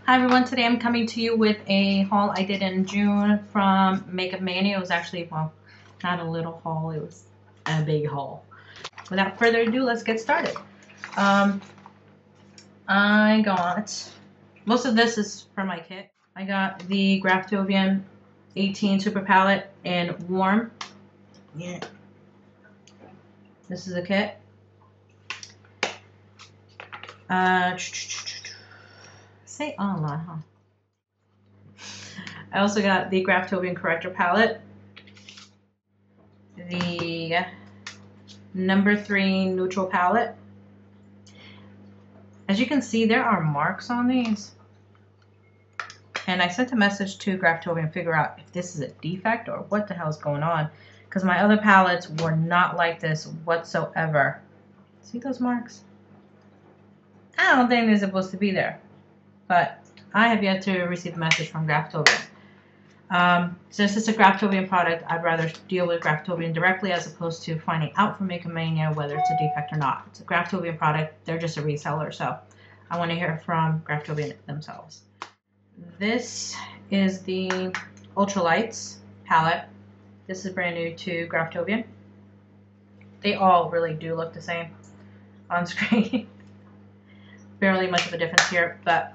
Hi everyone, today I'm coming to you with a haul I did in June from MakeUpMania. It was actually, well, not a little haul, it was a big haul. Without further ado, let's get started. I got, most of this is from my kit. I got the Graftobian 18 Super Palette in Warm. Yeah. This is a kit. Say on a lot, huh? I also got the Graftobian Corrector Palette, the number 3 Neutral Palette. As you can see, there are marks on these. And I sent a message to Graftobian to figure out if this is a defect or what the hell is going on. Because my other palettes were not like this whatsoever. See those marks? I don't think they're supposed to be there. But I have yet to receive a message from Graftobian. Since it's a Graftobian product, I'd rather deal with Graftobian directly as opposed to finding out from MakeUpMania whether it's a defect or not. It's a Graftobian product, they're just a reseller, so I want to hear from Graftobian themselves. This is the Ultralights palette. This is brand new to Graftobian. They all really do look the same on screen. Barely much of a difference here, but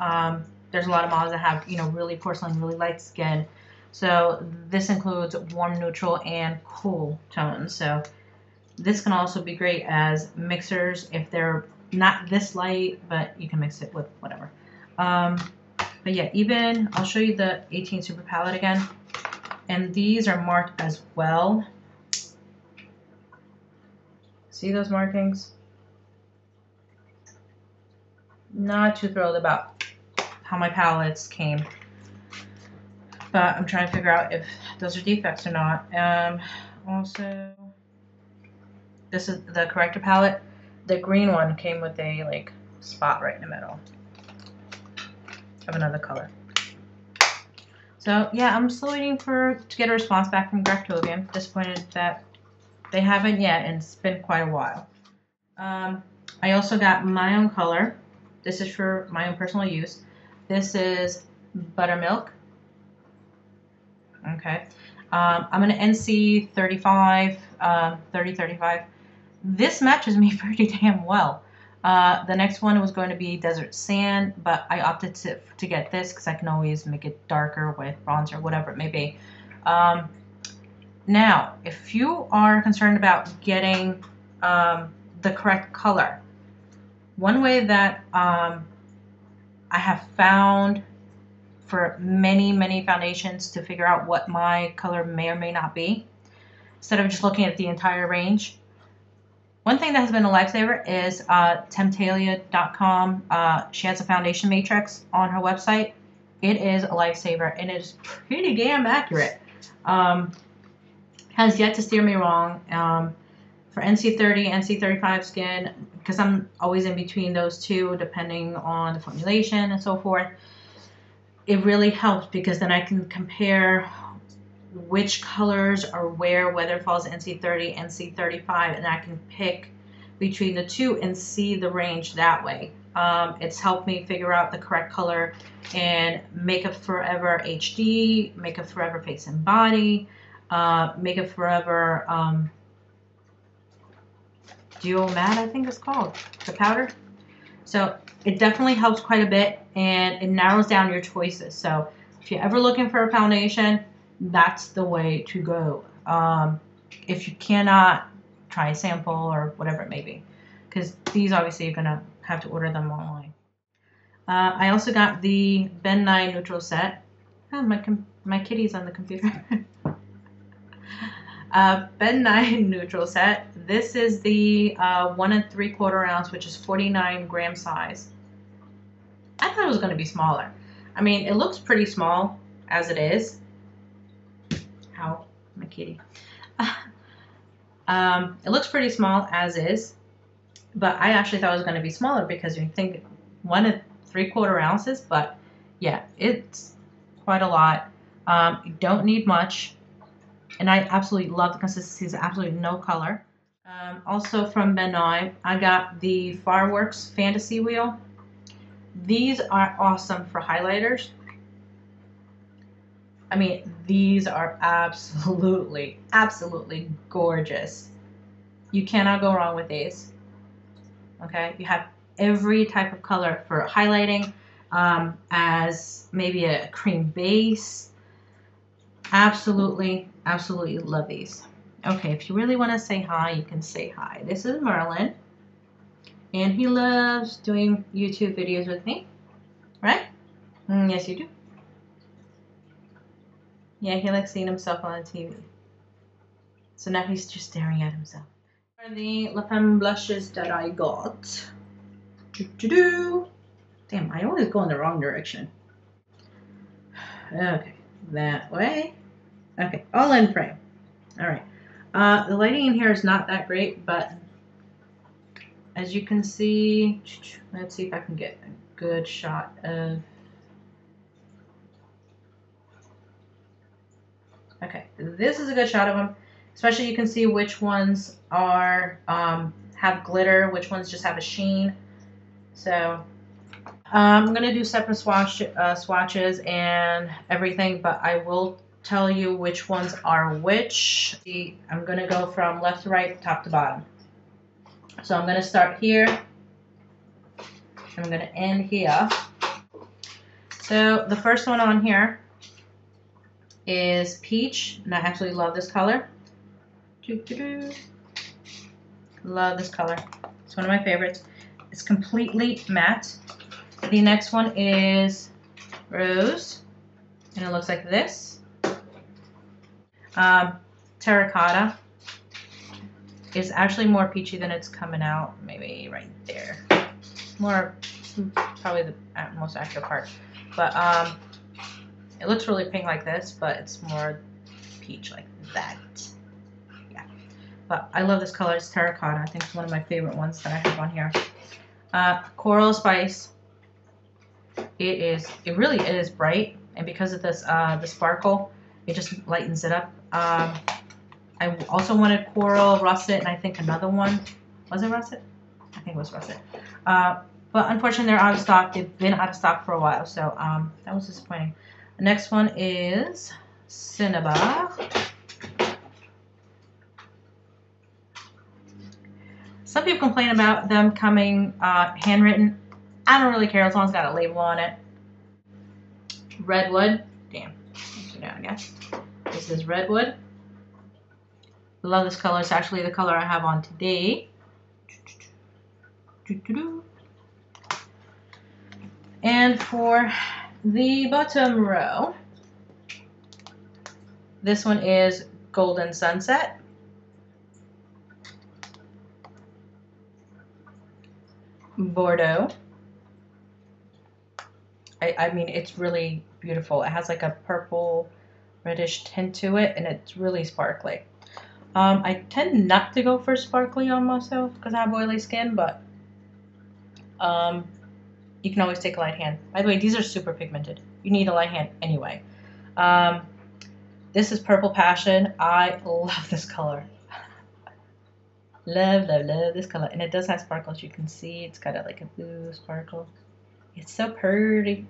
there's a lot of models that have, really porcelain, really light skin. So this includes warm, neutral, and cool tones. So this can also be great as mixers if they're not this light, but you can mix it with whatever. But yeah, even, I'll show you the 18 Super Palette again. And these are marked as well. See those markings? Not too thrilled about how my palettes came. But I'm trying to figure out if those are defects or not. Also, this is the corrector palette. The green one came with a spot right in the middle of another color. So yeah, I'm still waiting to get a response back from Graftobian. Disappointed that they haven't yet, and it's been quite a while. I also got my own color. This is for my own personal use. This is Buttermilk. Okay. I'm an NC 35, 3035. This matches me pretty damn well. The next one was going to be Desert Sand, but I opted to get this because I can always make it darker with bronzer, whatever it may be. Now, if you are concerned about getting the correct color, one way that I have found for many foundations to figure out what my color may or may not be, instead of just looking at the entire range, one thing that has been a lifesaver is Temptalia.com. She has a foundation matrix on her website. It is a lifesaver, and it is pretty damn accurate. Has yet to steer me wrong. For NC30, NC35 skin, because I'm always in between those two, depending on the formulation and so forth, it really helps because then I can compare which colors are whether it falls NC30, NC35, and I can pick between the two and see the range that way. It's helped me figure out the correct color in Makeup Forever HD, Makeup Forever Face and Body, Makeup Forever Duo Matte, I think it's called, the powder. So it definitely helps quite a bit, and it narrows down your choices. So if you're ever looking for a foundation, that's the way to go. If you cannot, try a sample or whatever it may be, because these obviously you're gonna have to order them online. I also got the Ben 9 Neutral set. Oh, my kitty's on the computer. Ben 9 Neutral set. This is the 1 3/4 ounce, which is 49 gram size. I thought it was going to be smaller. I mean, it looks pretty small as it is. Ow, my kitty. It looks pretty small as is, but I actually thought it was going to be smaller because you think 1 3/4 ounces, but yeah, it's quite a lot. You don't need much, and I absolutely love the consistency. There's absolutely no color. Also from Ben 9, I got the Fireworks Fantasy Wheel. These are awesome for highlighters. I mean, these are absolutely, absolutely gorgeous. You cannot go wrong with these. Okay, you have every type of color for highlighting, as maybe a cream base. Absolutely, absolutely love these. Okay, if you really want to say hi, you can say hi. This is Merlin, and he loves doing YouTube videos with me, right? Yes, you do. Yeah, he likes seeing himself on the TV. So now he's just staring at himself. Are the La Femme blushes that I got. Damn, I always go in the wrong direction. Okay, that way. Okay, all in frame. All right. The lighting in here is not that great, but as you can see, let's see if I can get a good shot of. Okay, this is a good shot of them. Especially you can see which ones are have glitter, which ones just have a sheen. So I'm gonna do separate swatches and everything, but I will tell you which ones are which. I'm gonna go from left to right, top to bottom. So I'm gonna start here. I'm gonna end here. So the first one on here is peach, and I absolutely love this color. Love this color. It's one of my favorites. It's completely matte. The next one is rose, and it looks like this. Terracotta is actually more peachy than it's coming out. Maybe right there. More, probably the most accurate part. But it looks really pink like this, but it's more peach like that. Yeah. But I love this color. It's terracotta. I think it's one of my favorite ones that I have on here. Coral Spice. It really is bright, and because of this the sparkle, it just lightens it up. I also wanted Coral, Russet, and I think another one. Was it Russet? I think it was Russet. But unfortunately, they're out of stock. They've been out of stock for a while, so that was disappointing. The next one is Cinnabar. Some people complain about them coming handwritten. I don't really care as long as it's got a label on it. Redwood. Damn. I guess. This is Redwood. Love this color. It's actually the color I have on today. And for the bottom row, this one is Golden Sunset. Bordeaux. I mean, it's really beautiful. It has like a purple reddish tint to it, and it's really sparkly. I tend not to go for sparkly on myself because I have oily skin, but you can always take a light hand. By the way, these are super pigmented. You need a light hand anyway. This is Purple Passion. I love this color. Love, love, love this color. And it does have sparkles. You can see it's got like a blue sparkle. It's so pretty.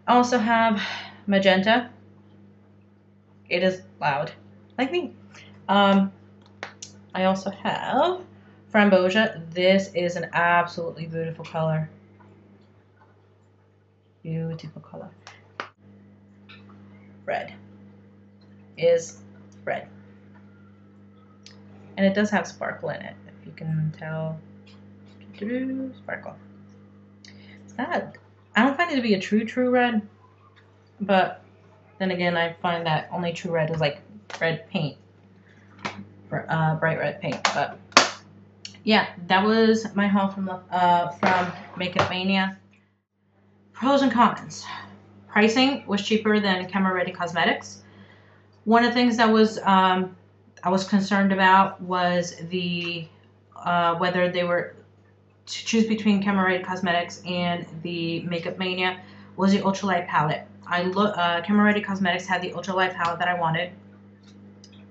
I also have Magenta. It is loud, like me. I also have Framboesa. This is an absolutely beautiful color. Beautiful color. Red is red. And it does have sparkle in it, if you can tell. Sparkle. It's not, I don't find it to be a true red, but then again, I find that only true red is like red paint, bright red paint. But yeah, that was my haul from MakeUpMania. Pros and cons. Pricing was cheaper than Camera Ready Cosmetics. One of the things that was I was concerned about was the whether they were to choose between Camera Ready Cosmetics and the MakeUpMania was the ultralight palette. Camera Ready Cosmetics had the ultralight palette that I wanted.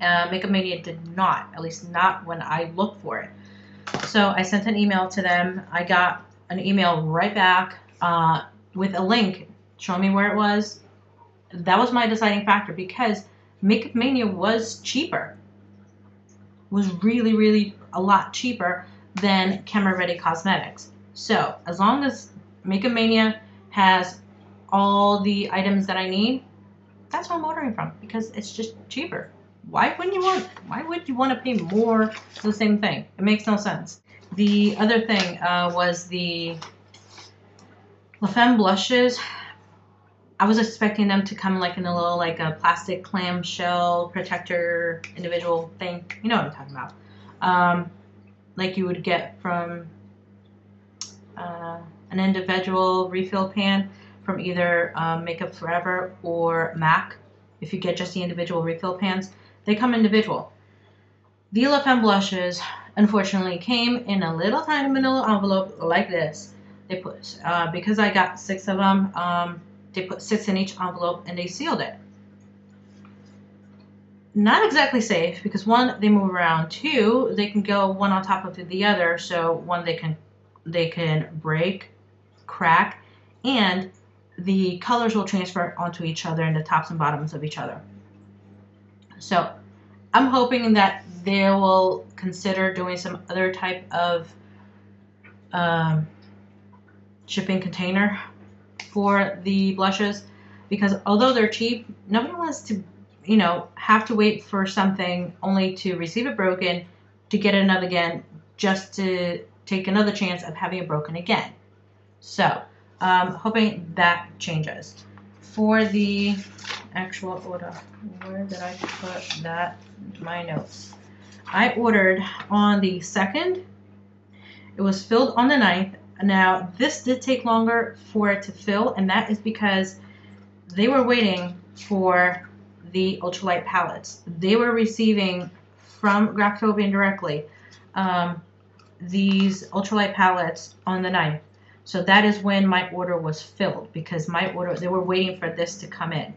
MakeUpMania did not, at least not when I looked for it. So I sent an email to them. I got an email right back with a link showing me where it was. That was my deciding factor because MakeUpMania was cheaper. Was really, really a lot cheaper than Camera Ready Cosmetics. So as long as MakeUpMania has all the items that I need, that's where I'm ordering from because it's just cheaper. Why would you want to pay more for the same thing? It makes no sense. The other thing was the Femme blushes. I was expecting them to come like in a little like a plastic clamshell protector individual thing. You know what I'm talking about. Like you would get from an individual refill pan from either Makeup Forever or MAC. If you get just the individual refill pans, they come individual. The La Femme blushes, unfortunately, came in a little tiny manila envelope like this. They put, because I got 6 of them, they put 6 in each envelope and they sealed it. Not exactly safe because 1, they move around. 2, they can go one on top of the other. So 1, they can break, crack, and the colors will transfer onto each other and the tops and bottoms of each other. So I'm hoping that they will consider doing some other type of shipping container for the blushes, because although they're cheap, nobody wants to, you know, have to wait for something only to receive it broken, to get another again, just to take another chance of having it broken again. So hoping that changes. For the actual order, where did I put that? My notes. I ordered on the 2nd. It was filled on the 9th. Now, this did take longer for it to fill, and that is because they were waiting for the ultralight palettes. They were receiving from Graftobian directly these ultralight palettes on the 9th. So that is when my order was filled, because my order, they were waiting for this to come in,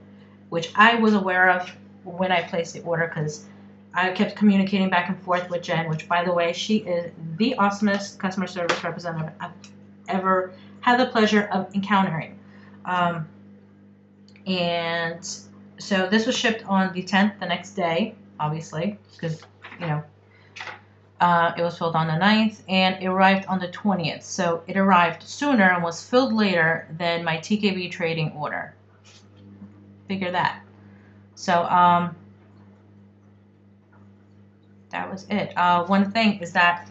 which I was aware of when I placed the order because I kept communicating back and forth with Jen, which, by the way, she is the awesomest customer service representative I've ever had the pleasure of encountering. And so this was shipped on the 10th, the next day, obviously, because, you know, it was filled on the 9th, and it arrived on the 20th. So it arrived sooner and was filled later than my TKB trading order. Figure that. So, that was it. One thing is that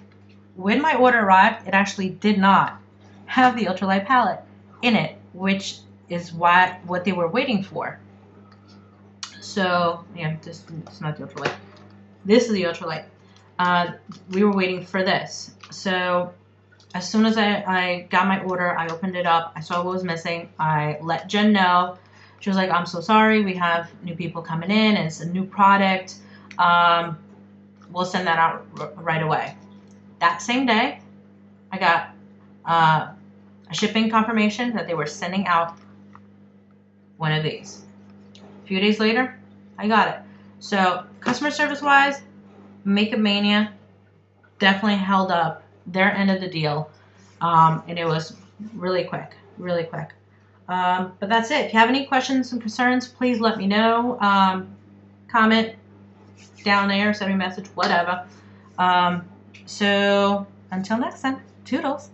when my order arrived, it actually did not have the ultralight palette in it, which is what they were waiting for. So, yeah, this is not the ultralight. This is the ultralight. We were waiting for this. So as soon as I got my order, I opened it up. I saw what was missing. I let Jen know. She was like, I'm so sorry. We have new people coming in, and it's a new product. We'll send that out right away. That same day, I got a shipping confirmation that they were sending out one of these. A few days later, I got it. So customer service-wise, MakeUpMania definitely held up their end of the deal, and it was really quick, really quick. But that's it. If you have any questions and concerns, please let me know. Comment down there, send me a message, whatever. So until next time, toodles.